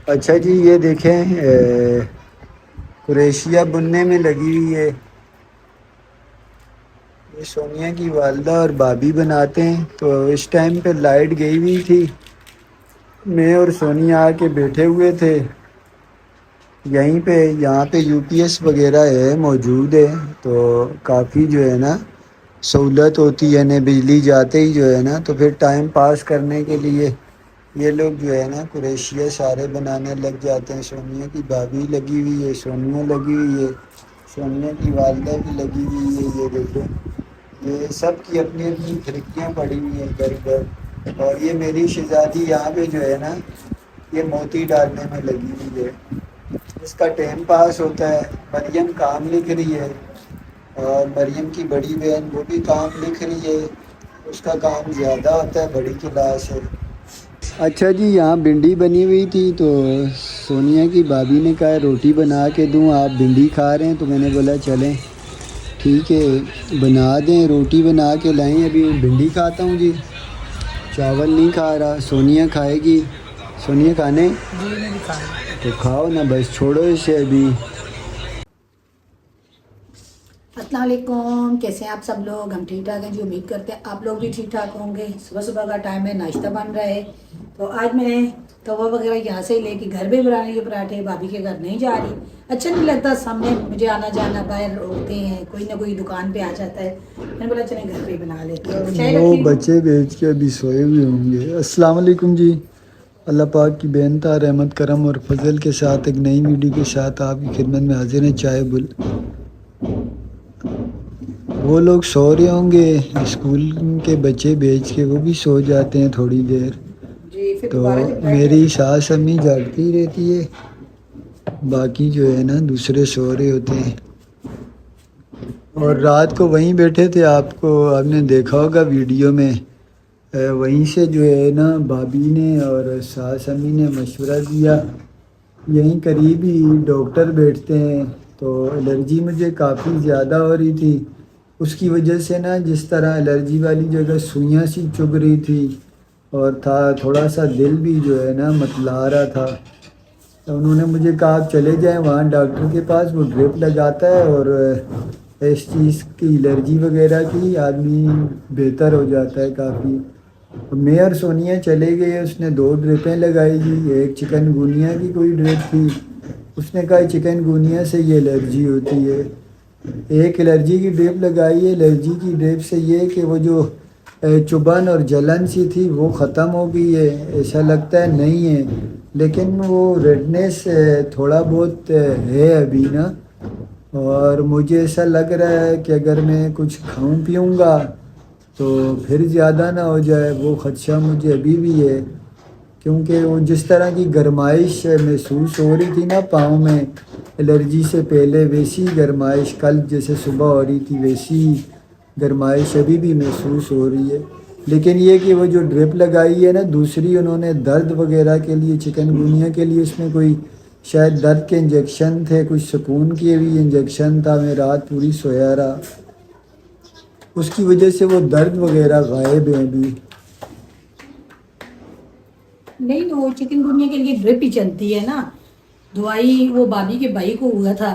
اچھا جی، یہ دیکھیں قریشیہ بننے میں لگی ہوئی ہے. یہ سونیا کی والدہ اور بھابھی بناتے ہیں. تو اس ٹائم پہ لائٹ گئی ہوئی تھی، میں اور سونیا آ کے بیٹھے ہوئے تھے یہیں پہ. یہاں پہ یو پی ایس وغیرہ ہے، موجود ہے. تو کافی جو ہے نا سہولت ہوتی ہے. بجلی جاتے ہی جو ہے نا تو پھر ٹائم پاس کرنے کے لیے یہ لوگ جو ہے نا قریشیہ سارے بنانے لگ جاتے ہیں. سونیا کی بھابھی لگی ہوئی ہے، سونیا لگی ہوئی ہے، سونیا کی والدہ بھی لگی ہوئی ہے. یہ دیکھو، یہ سب کی اپنی اپنی کھڑکیاں پڑی ہوئی ہیں ادھر ادھر. اور یہ میری شہزادی یہاں پہ جو ہے نا یہ موتی ڈالنے میں لگی ہوئی ہے. اس کا ٹائم پاس ہوتا ہے. مریم کام لکھ رہی ہے اور مریم کی بڑی بہن وہ بھی کام لکھ رہی ہے. اس کا کام زیادہ ہوتا ہے، بڑی کلاس ہے. اچھا جی، یہاں بھنڈی بنی ہوئی تھی تو سونیا کی بھابھی نے کہا روٹی بنا کے دوں، آپ بھنڈی کھا رہے ہیں. تو میں نے بولا چلیں ٹھیک ہے بنا دیں، روٹی بنا کے لائیں. ابھی بھنڈی کھاتا ہوں جی، چاول نہیں کھا رہا. سونیا کھائے گی. سونیا کھانے جی میں بھی کھا رہی تو کھاؤ نا، بس چھوڑو اسے ابھی. السلام علیکم، کیسے ہیں آپ سب لوگ؟ ہم ٹھیک ٹھاک ہیں جی، امید کرتے ہیں آپ لوگ بھی ٹھیک ٹھاک ہوں گے. صبح صبح کا ٹائم ہے، ناشتہ بن رہا ہے. تو آج میں نے توا وغیرہ یہاں سے لے کے گھر میں بنانے کے پراٹھے. بھابھی کے گھر نہیں جا رہی، اچھا نہیں لگتا سامنے مجھے آنا جانا، باہر ہوتے ہیں کوئی نہ کوئی دکان پہ آ جاتا ہے. میں نے بولا چلیں گھر پہ ہی بنا لیتے ہیں. چائے وہ رکھی ہوں. بچے بیچ کے ابھی سوئے ہوئے ہوں گے. السلام علیکم جی. اللہ پاک کی بے انتہا رحمت کرم اور فضل کے ساتھ ایک نئی ویڈیو کے ساتھ آپ کی خدمت میں حاضر ہیں. چائے بل وہ لوگ سو رہے ہوں گے، اسکول کے بچے بیچ کے وہ بھی سو جاتے ہیں تھوڑی دیر. جی پھر تو دوبارہ جب بیٹھے میری ساس امی جاگتی رہتی ہے، باقی جو ہے نا دوسرے سو رہے ہوتے ہیں. میں اور نے رات کو وہیں بیٹھے تھے، آپ نے دیکھا ہوگا ویڈیو میں. وہیں سے جو ہے نا بھابھی نے اور ساس امی نے مشورہ دیا. یہیں قریب ہی ڈاکٹر بیٹھتے ہیں. تو الرجی مجھے کافی زیادہ ہو رہی تھی، اس کی وجہ سے نا جس طرح الرجی والی جگہ سوئیاں سی چبھ رہی تھی اور تھوڑا سا دل بھی جو ہے نا متلا رہا تھا. تو انہوں نے مجھے کہا آپ چلے جائیں وہاں ڈاکٹر کے پاس، وہ ڈرپ لگاتا ہے اور اس چیز کی الرجی وغیرہ کی آدمی بہتر ہو جاتا ہے کافی. میں اور سونیا چلے گئے، اس نے 2 ڈرپیں لگائی تھی. ایک چکن گونیا کی کوئی ڈرپ تھی، اس نے کہا چکن گونیا سے یہ الرجی ہوتی ہے. ایک الرجی کی ڈرپ لگائی ہے. الرجی کی ڈرپ سے یہ کہ وہ جو چبھن اور جلن سی تھی وہ ختم ہو گئی ہے، ایسا لگتا ہے نہیں ہے. لیکن وہ ریڈنیس تھوڑا بہت ہے ابھی نا. اور مجھے ایسا لگ رہا ہے کہ اگر میں کچھ کھاؤں پیوں گا تو پھر زیادہ نہ ہو جائے، وہ خدشہ مجھے ابھی بھی ہے. کیونکہ وہ جس طرح کی گرمائش محسوس ہو رہی تھی نا پاؤں میں الرجی سے پہلے، ویسی گرمائش کل جیسے صبح ہو رہی تھی ویسی گرمائش ابھی بھی محسوس ہو رہی ہے. لیکن یہ کہ وہ جو ڈرپ لگائی ہے نا دوسری انہوں نے درد وغیرہ کے لیے، چکن گونیا کے لیے، اس میں کوئی شاید درد کے انجیکشن تھے، کچھ سکون کے بھی انجیکشن تھا. میں رات پوری سویا رہا، اس کی وجہ سے وہ درد وغیرہ غائب ہیں ابھی. نہیں وہ چکن گونیا کے لیے ڈرپ ہی چلتی ہے نا. دوائی وہ بھابھی کے بھائی کو ہوا تھا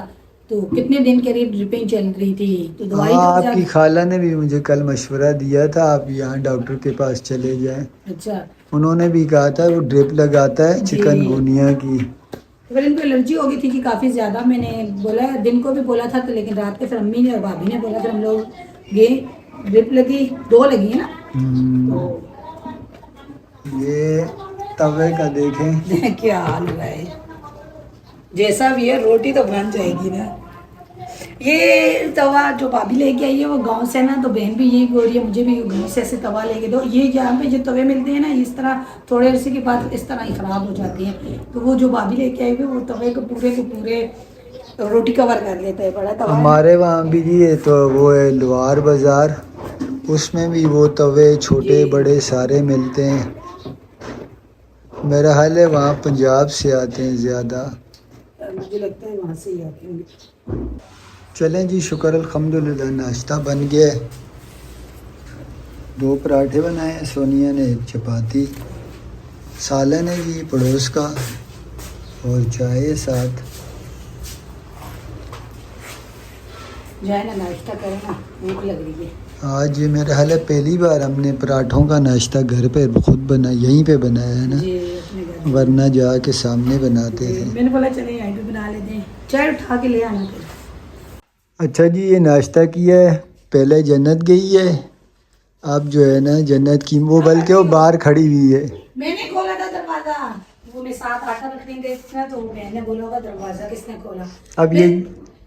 تو کتنے دن قریب ڈرپیں چل رہی تھی تو دوائی ہاں، تو آپ کی زیادہ. خالہ نے بھی مجھے کل مشورہ دیا تھا آپ یہاں ڈاکٹر کے پاس چلے جائیں. اچھا انہوں نے بھی کہا تھا وہ ڈرپ لگاتا ہے چکن جی گونیا کی. پھر ان کو الرجی ہو گئی تھی کہ کافی زیادہ. میں نے بولا دن کو بھی بولا تھا تو لیکن رات کے پھر امی نے اور بھابھی نے بولا. پھر ہم لوگ گئے، ڈرپ لگی 2 لگی ہیں نا. تو یہ توے کا دیکھیں کیا حال ہوا ہے، جیسا بھی ہے روٹی تو بن جائے گی نا. یہ توا جو بھابھی لے کے آئی ہے وہ گاؤں سے نا، تو بہن بھی یہی بول رہی ہے مجھے بھی گاؤں سے ایسے توا لے کے دو. یہ جہاں پہ جو توے ملتے ہیں نا اس طرح تھوڑے عرصے کے بعد اس طرح ہی خراب ہو جاتی ہیں. تو وہ جو بھابھی لے کے آئی ہوئی وہ توے کو پورے روٹی کور کر لیتے ہیں. بڑا توا ہے نا. ہمارے وہاں بھی جی ہے تو وہ ہے لوہار بازار، اس میں بھی وہ توے چھوٹے جی بڑے سارے ملتے ہیں. میرا حال ہے وہاں پنجاب سے آتے ہیں زیادہ. مجھے لگتا ہے وہاں سے ہی آتے ہوں گے. چلیں جی شکر الحمدللہ ناشتہ بن گیا. 2 پراٹھے بنائے ہیں، سونیا نے 1 چپاتی. سالن ہے جی پڑوس کا. اور چائے ساتھ. جو ہے نا ناشتہ کریں نا, بھوک لگ رہی ہے. آج یہ میرا حال ہے پہلی بار ہم نے پراٹھوں کا ناشتہ گھر پہ خود بنا یہیں پہ بنایا ہے نا, جی اپنے گھر پہ. ورنہ جا کے سامنے بناتے جی تھے. میں نے بولا چلے یہیں پہ بنا لیتے ہیں, چائے اٹھا کے لے آنا پھر. اچھا جی, یہ ناشتہ کیا ہے, پہلے جنت گئی ہے, اب جو ہے نا جنت کی وہ بلکہ وہ باہر کھڑی ہوئی ہے. میں نے کھولا تھا دروازہ, وہ میں ساتھ آٹا رکھنے گئے تھے نا, تو میں نے بولا ہوگا دروازہ کس نے کھولا. اب میں یہ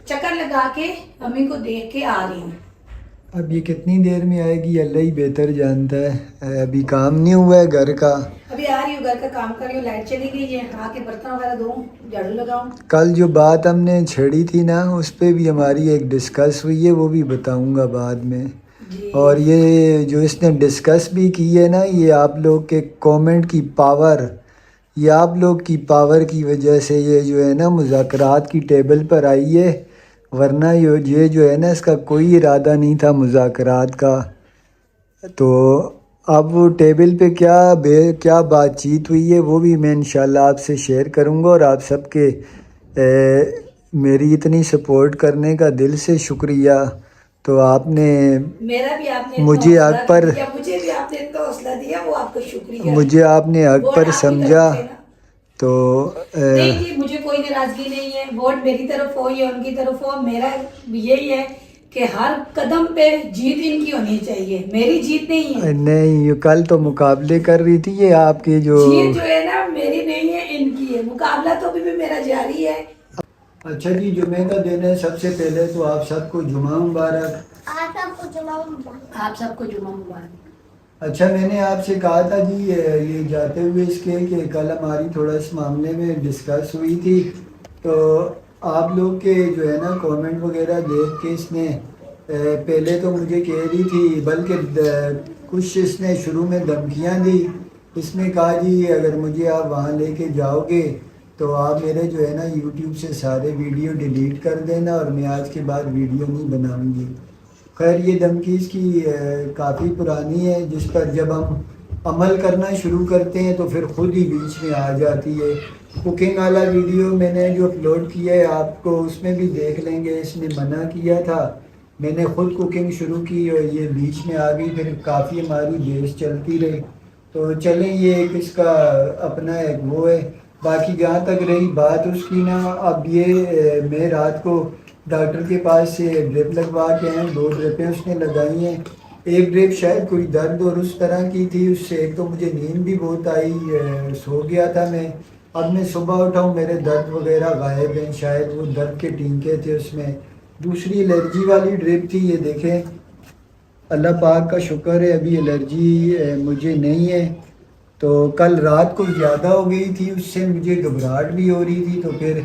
چکر لگا کے امی کو دیکھ کے آ رہی ہوں. اب یہ کتنی دیر میں آئے گی اللہ ہی بہتر جانتا ہے. ابھی کام نہیں ہوا ہے گھر کا. ابھی آ رہی ہوں, گھر کا کام کر رہی ہوں, لائٹ چلی گئی ہے, آ کے برتن وغیرہ دھوؤں, جھاڑو لگاؤں. کل جو بات ہم نے چھیڑی تھی نا, اس پہ بھی ہماری ایک ڈسکس ہوئی ہے, وہ بھی بتاؤں گا بعد میں. جی اور یہ جو اس نے ڈسکس بھی کی ہے نا, یہ آپ لوگ کے کومنٹ کی پاور, یہ آپ لوگ کی پاور کی وجہ سے یہ جو ہے نا مذاکرات کی ٹیبل پر آئی ہے, ورنہ یہ جو ہے نا اس کا کوئی ارادہ نہیں تھا مذاکرات کا. تو اب وہ ٹیبل پہ کیا بات چیت ہوئی ہے وہ بھی میں انشاءاللہ آپ سے شیئر کروں گا. اور آپ سب کے میری اتنی سپورٹ کرنے کا دل سے شکریہ. تو آپ نے میرا بھی آپ نے اتنا مجھے حوصلہ حق پر دیا, مجھے بھی آپ نے اتنا حوصلہ دیا, وہ آپ کا شکریہ. مجھے آپ نے حق ووٹ پر آپ کی سمجھا. طرف سے نا. تو نہیں جی, مجھے کوئی ناراضگی نہیں ہے, ووٹ میری طرف ہو یا ان کی طرف ہو, میرا یہی ہے کہ ہر قدم پہ جیت ان کی ہونی چاہیے, میری جیت نہیں ہے. نہیں, یہ کل تو مقابلے کر رہی تھی, یہ آپ کی جو جیت جو ہے نا میری نہیں ہے, ان کی ہے. مقابلہ تو ابھی بھی میرا جاری ہے. اچھا جی, جمعے کا دن ہے, سب سے پہلے تو آپ سب کو جمعہ مبارک. آپ سب کو جمعہ مبارک. آپ سب کو جمعہ مبارک. اچھا, میں نے آپ سے کہا تھا جی یہ جاتے ہوئے اس کے کہ کل ہماری تھوڑا اس معاملے میں ڈسکس ہوئی تھی, تو آپ لوگ کے جو ہے نا کومنٹ وغیرہ دیکھ کے اس نے پہلے تو مجھے کہہ رہی تھی, بلکہ کچھ اس نے شروع میں دھمکیاں دی. اس نے کہا جی اگر مجھے آپ وہاں لے کے جاؤ گے تو آپ میرے جو ہے نا یوٹیوب سے سارے ویڈیو ڈیلیٹ کر دینا, اور میں آج کے بعد ویڈیو نہیں بناؤں گی. خیر, یہ دھمکی اس کی کافی پرانی ہے, جس پر جب ہم عمل کرنا شروع کرتے ہیں تو پھر خود ہی بیچ میں آ جاتی ہے. کوکنگ والا ویڈیو میں نے جو اپلوڈ کیا ہے آپ کو, اس میں بھی دیکھ لیں گے. اس نے منع کیا تھا, میں نے خود کوکنگ شروع کی اور یہ بیچ میں آ گئی, پھر کافی ہماری بحث چلتی رہی. تو چلیں, یہ ایک اس کا اپنا ایک وہ ہے. باقی جہاں تک رہی بات اس کی نا, اب یہ میں رات کو ڈاکٹر کے پاس سے ڈرپ لگوا کے ہیں, 2 ڈرپیں اس نے لگائی ہیں. ایک ڈرپ شاید کوئی درد اور اس طرح کی تھی, اس سے ایک تو مجھے نیند بھی بہت آئی, سو گیا تھا میں. اب میں صبح اٹھا ہوں, میرے درد وغیرہ غائب ہیں, شاید وہ درد کے ٹینکے تھے اس میں. دوسری الرجی والی ڈرپ تھی, یہ دیکھیں اللہ پاک کا شکر ہے ابھی الرجی مجھے نہیں ہے. تو کل رات کو زیادہ ہو گئی تھی, اس سے مجھے گھبراہٹ بھی ہو رہی تھی. تو پھر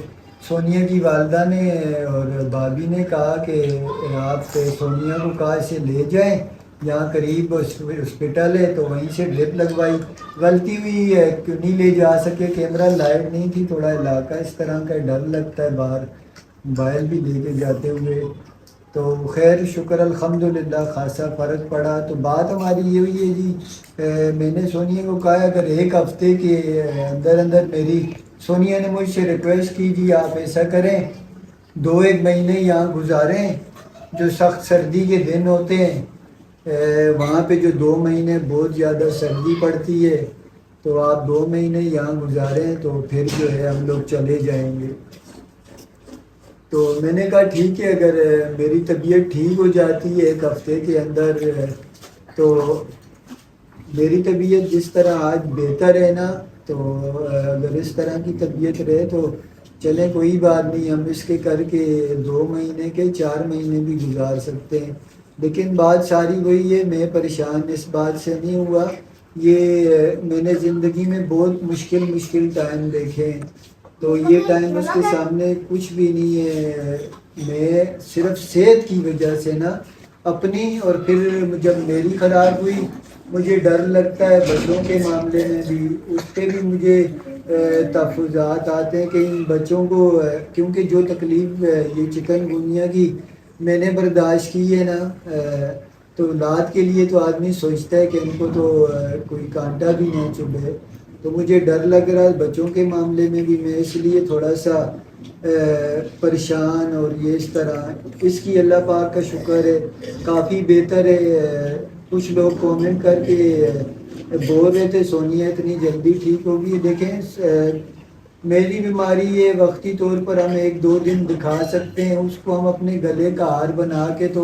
سونیا کی والدہ نے اور بھابھی نے کہا کہ آپ سونیا کو کہا اسے لے جائیں, یہاں قریب ہاسپٹل ہے, تو وہیں سے ڈرپ لگوائی. غلطی ہوئی ہے کہ نہیں لے جا سکے, کیمرہ لائٹ نہیں تھی, تھوڑا علاقہ اس طرح کا ڈر لگتا ہے باہر موبائل بھی لے کے جاتے ہوئے. تو خیر شکر الحمدللہ خاصا فرق پڑا. تو بات ہماری یہ ہوئی ہے جی, میں نے سونیا کو کہا اگر ایک ہفتے کے اندر اندر میری, سونیا نے مجھ سے ریکویسٹ کی جی آپ ایسا کریں 2-1 مہینے یہاں گزاریں, جو سخت سردی کے دن ہوتے ہیں وہاں پہ جو 2 مہینے بہت زیادہ سردی پڑتی ہے, تو آپ 2 مہینے یہاں گزاریں تو پھر جو ہے ہم لوگ چلے جائیں گے. تو میں نے کہا ٹھیک ہے, اگر میری طبیعت ٹھیک ہو جاتی ہے 1 ہفتے کے اندر, تو میری طبیعت جس طرح آج بہتر ہے نا, تو اگر اس طرح کی طبیعت رہے تو چلیں کوئی بات نہیں, ہم اس کے کر کے 2 مہینے کے 4 مہینے بھی گزار سکتے ہیں. لیکن بات ساری وہی ہے, میں پریشان اس بات سے نہیں ہوا. یہ میں نے زندگی میں بہت مشکل ٹائم دیکھے ہیں, تو یہ ٹائم اس کے سامنے کچھ بھی نہیں ہے. میں صرف صحت کی وجہ سے نا اپنی, اور پھر جب میری خراب ہوئی مجھے ڈر لگتا ہے بچوں کے معاملے میں بھی, اس پہ بھی مجھے تحفظات آتے ہیں کہ ان بچوں کو, کیونکہ جو تکلیف یہ چکن گونیا کی میں نے برداشت کی ہے نا, تو اولاد کے لیے تو آدمی سوچتا ہے کہ ان کو تو کوئی کانٹا بھی نہ چبھے. تو مجھے ڈر لگ رہا ہے بچوں کے معاملے میں بھی، میں اس لیے تھوڑا سا پریشان، اور یہ اس طرح اس کی اللہ پاک کا شکر ہے کافی بہتر ہے۔ کچھ لوگ کومنٹ کر کے بول رہے تھے سونیا اتنی جلدی ٹھیک ہوگی، دیکھیں میری بیماری ہے وقتی طور پر ہم 1-2 دن دکھا سکتے ہیں، اس کو ہم اپنے گلے کا ہار بنا کے تو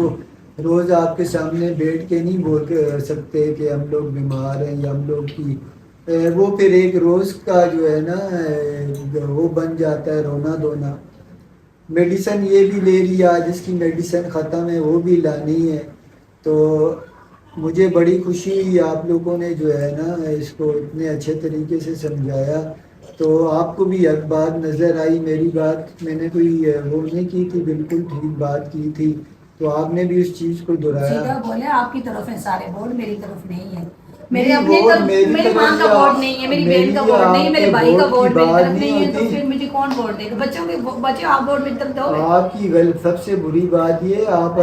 روز آپ کے سامنے بیٹھ کے نہیں بول کے سکتے کہ ہم لوگ بیمار ہیں یا ہم لوگ کی وہ پھر ایک روز کا جو ہے نا وہ بن جاتا ہے رونا دھونا۔ میڈیسن یہ بھی لے رہی ہے، آج اس کی میڈیسن ختم ہے وہ بھی لانی ہے۔ تو مجھے بڑی خوشی ہوئی آپ لوگوں نے جو ہے نا اس کو اتنے اچھے طریقے سے سمجھایا، تو آپ کو بھی ایک بات نظر آئی میری بات، میں نے کوئی وہ نہیں کی تھی، بالکل ٹھیک بات کی تھی، تو آپ نے بھی اس چیز کو دہرایا۔ سیدھا بولے آپ کی طرف ہے سارے بورڈ، میری طرف نہیں ہے، میرے نہیں اپنے ووٹ طرف میری میری ماں طرف کا یا ووٹ نہیں ہے، میری بہن کا میری یا ووٹ نہیں ہے، آپ میرے کے بھائی کا ووٹ کی ووٹ میری بات طرف نہیں ہے، تو ہوتی۔ پھر مجھے کون ووٹ دے گا؟ بچوں کے بچے آپ ووٹ میری طرف دو گے؟ آپ کی سب سے بری بات یہ آپ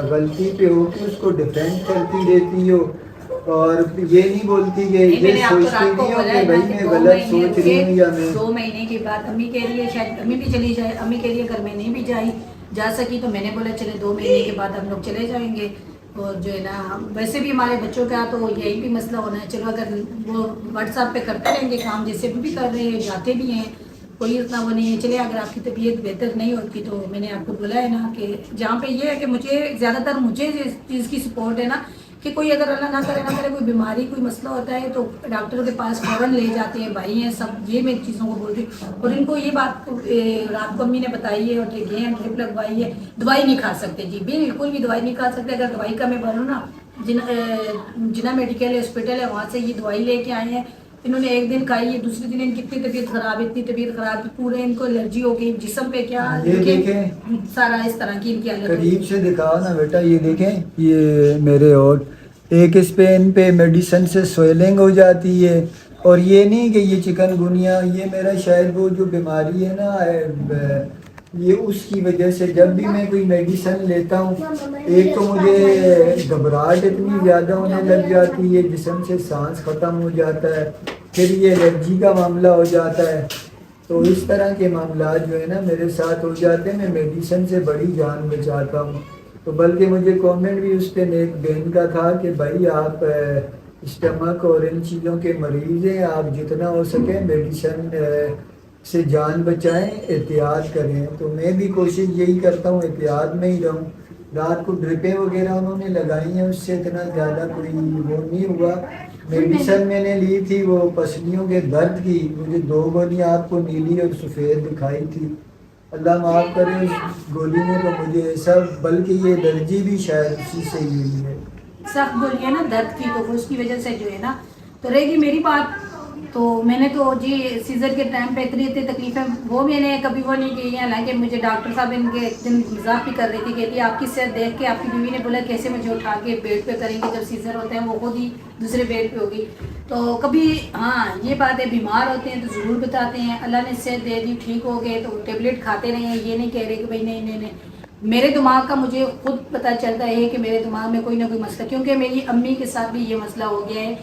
غلطی پہ ہو کہ اس کو ڈیفینڈ کرتی رہتی ہو، اور یہ نہیں بولتی کہ نہیں، میں یہ نے آپ کو سوچتی رات کو نہیں ہو بولا کہ ہے نا بھائی کہ میں 2 غلط مہینے سوچ رہی رکے، ہوں یا میں 2 مہینے کے بعد امی کہہ رہی ہے شاید امی بھی چلی جائے، امی کہہ رہی ہے اگر میں نہیں بھی جا سکی تو میں نے بولا چلے 2 مہینے کے بعد ہم لوگ چلے جائیں گے، اور جو ہے نا ویسے بھی ہمارے بچوں کا تو یہی بھی مسئلہ ہونا ہے، چلو اگر وہ واٹس ایپ پہ کرتے رہیں گے کام جیسے بھی کر رہے ہیں، جاتے بھی ہیں، کوئی اتنا وہ نہیں ہے، چلے اگر آپ کی طبیعت بہتر نہیں ہوتی تو میں نے آپ کو بولا ہے نا کہ جہاں پہ یہ ہے کہ مجھے زیادہ تر مجھے اس چیز کی سپورٹ ہے نا کہ کوئی اگر اللہ نہ کرے کوئی بیماری کوئی مسئلہ ہوتا ہے تو ڈاکٹر کے پاس فوراً لے جاتے ہیں، بھائی ہیں سب، یہ میں چیزوں کو بول رہی ہوں، اور ان کو یہ بات رات کو امی نے بتائی ہے، اور گئے ہیں ڈرپ لگوائی ہے، دوائی نہیں کھا سکتے جی، بالکل بھی دوائی نہیں کھا سکتے، اگر دوائی کا میں بولوں نا جنا میڈیکل ہاسپٹل ہے وہاں سے یہ دوائی لے کے آئے ہیں، انہوں نے 1 دن کھائی ہے، دوسرے دن ان کی اتنی طبیعت خراب کہ پورے ان کو الرجی ہو گئی جسم پہ، کیا یہ دیکھیں سارا اس طرح کی ان کی حالت ہوئی۔ قریب سے دکھاؤ نا بیٹا، یہ دیکھیں یہ میرے اور ایک اس پہ ان پہ میڈیسن سے سویلنگ ہو جاتی ہے، اور یہ نہیں کہ یہ چکن گنیا، یہ میرا شاید وہ جو بیماری ہے نا یہ اس کی وجہ سے جب بھی میں کوئی میڈیسن لیتا ہوں ایک تو مجھے گھبراہٹ اتنی زیادہ ہونے لگ جاتی ہے، جسم سے سانس ختم ہو جاتا ہے، پھر یہ الرجی کا معاملہ ہو جاتا ہے، تو اس طرح کے معاملات جو ہے نا میرے ساتھ ہو جاتے ہیں، میں میڈیسن سے بڑی جان بچاتا ہوں، تو بلکہ مجھے کامنٹ بھی اس پہ ایک بہن کا تھا کہ بھائی آپ اسٹمک اور ان چیزوں کے مریض ہیں، آپ جتنا ہو سکے میڈیسن سے جان بچائیں، احتیاط کریں، تو میں بھی کوشش یہی کرتا ہوں احتیاط میں ہی رہوں۔ رات کو ڈرپیں وغیرہ انہوں نے لگائی ہیں، اس سے اتنا زیادہ کوئی وہ نہیں ہوا۔ میڈیسن میں نے لی تھی وہ پسلیوں کے درد کی، مجھے 2 گولیاں آپ کو نیلی اور سفید دکھائی تھی، اللہ معاف کرے اس گولی نے تو مجھے ایسا، بلکہ یہ الرجی بھی شاید اسی سے ہی ہوئی ہے۔ سخت گولی ہے نا درد کی، تو اس کی وجہ سے جو ہے نا تو رہے گی میری بات، تو میں نے تو جی سیزر کے ٹائم پہ اتنی تکلیفیں وہ میں نے کبھی وہ نہیں کی ہیں، حالانکہ مجھے ڈاکٹر صاحب ان کے ایک دن مذاق بھی کر رہی تھی، کہتی آپ کی صحت دیکھ کے آپ کی بیوی نے بولا کیسے مجھے اٹھا کے بیڈ پہ کریں گے، جب سیزر ہوتے ہیں وہ خود ہی دوسرے بیڈ پہ ہوگی، تو کبھی ہاں یہ بات ہے بیمار ہوتے ہیں تو ضرور بتاتے ہیں، اللہ نے صحت دے دی ٹھیک ہو گئے تو ٹیبلیٹ کھاتے رہے ہیں، یہ نہیں کہہ رہے کہ بھائی نہیں، میرے دماغ کا مجھے خود پتہ چلتا ہے کہ میرے دماغ میں کوئی نہ کوئی مسئلہ، کیونکہ میری امی کے ساتھ بھی یہ مسئلہ ہو گیا ہے،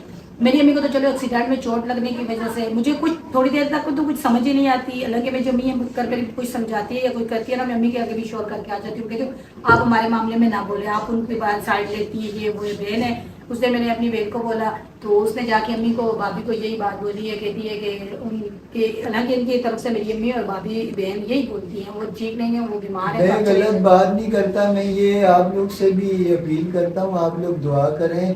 میری امی کو تو چلو ایکسیڈنٹ میں چوٹ لگنے کی وجہ سے مجھے کچھ تھوڑی دیر تک تو کچھ سمجھ ہی نہیں آتی، حالانکہ میں جو امی کر کے کچھ سمجھاتی ہے یا کوئی کرتی ہے نا، میں امی کے آگے بھی شور کر کے آ جاتی ہوں، کہتی ہوں آپ ہمارے معاملے میں نہ بولے، آپ ان کے بعد سائڈ لیتی ہے، یہ وہ بہن ہے، اس نے میں نے اپنی بہن کو بولا تو اس نے جا کے امی کو بھابھی کو یہی بات بولی ہے، کہتی ہے کہ ان کے حالانکہ ان کی طرف سے میری امی اور بھابھی بہن یہی بولتی ہیں وہ ٹھیک نہیں ہے، وہ بیمار ہے، میں غلط بات نہیں کرتا، میں یہ آپ لوگ سے بھی اپیل کرتا ہوں آپ لوگ دعا کریں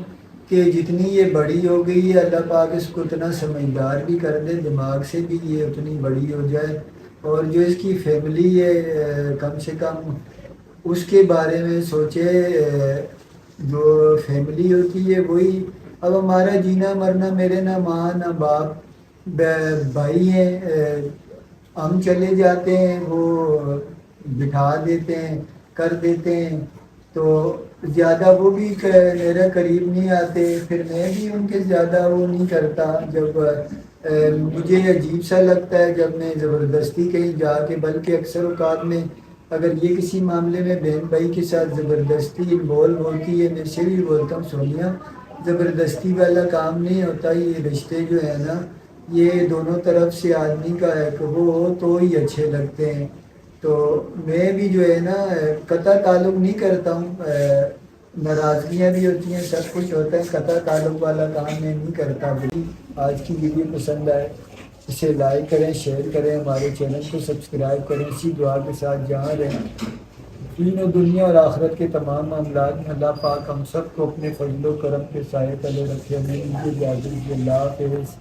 کہ جتنی یہ بڑی ہو گئی ہے اللہ پاک اس کو اتنا سمجھدار بھی کر دے، دماغ سے بھی یہ اتنی بڑی ہو جائے، اور جو اس کی فیملی ہے کم سے کم اس کے بارے میں سوچے، جو فیملی ہوتی ہے وہی، اب ہمارا جینا مرنا، میرے نہ ماں نہ باپ بھائی ہیں، ہم چلے جاتے ہیں وہ بٹھا دیتے ہیں کر دیتے ہیں، تو زیادہ وہ بھی میرے قریب نہیں آتے، پھر میں بھی ان کے زیادہ وہ نہیں کرتا، جب مجھے عجیب سا لگتا ہے جب میں زبردستی کہیں جا کے، بلکہ اکثر اوقات میں اگر یہ کسی معاملے میں بہن بھائی کے ساتھ زبردستی انوالو ہوتی ہے، میں سے بھی بولتا ہوں سونیا زبردستی والا کام نہیں ہوتا، یہ رشتے جو ہے نا یہ دونوں طرف سے آدمی کا ایک ہو تو ہی اچھے لگتے ہیں. تو میں بھی جو ہے نا قطع تعلق نہیں کرتا ہوں، ناراضگیاں بھی ہوتی ہیں، سب کچھ ہوتا ہے، قطع تعلق والا کام میں نہیں کرتا. آج کی ویڈیو پسند آئے اسے لائک کریں، شیئر کریں، ہمارے چینل کو سبسکرائب کریں. اسی دعا کے ساتھ جہاں رہیں دین و دنیا اور آخرت کے تمام معاملات میں اللہ پاک ہم سب کو اپنے فضل و کرم کے سائے تلے رکھے. ہمیں ان کی اجازت دی. اللہ حافظ.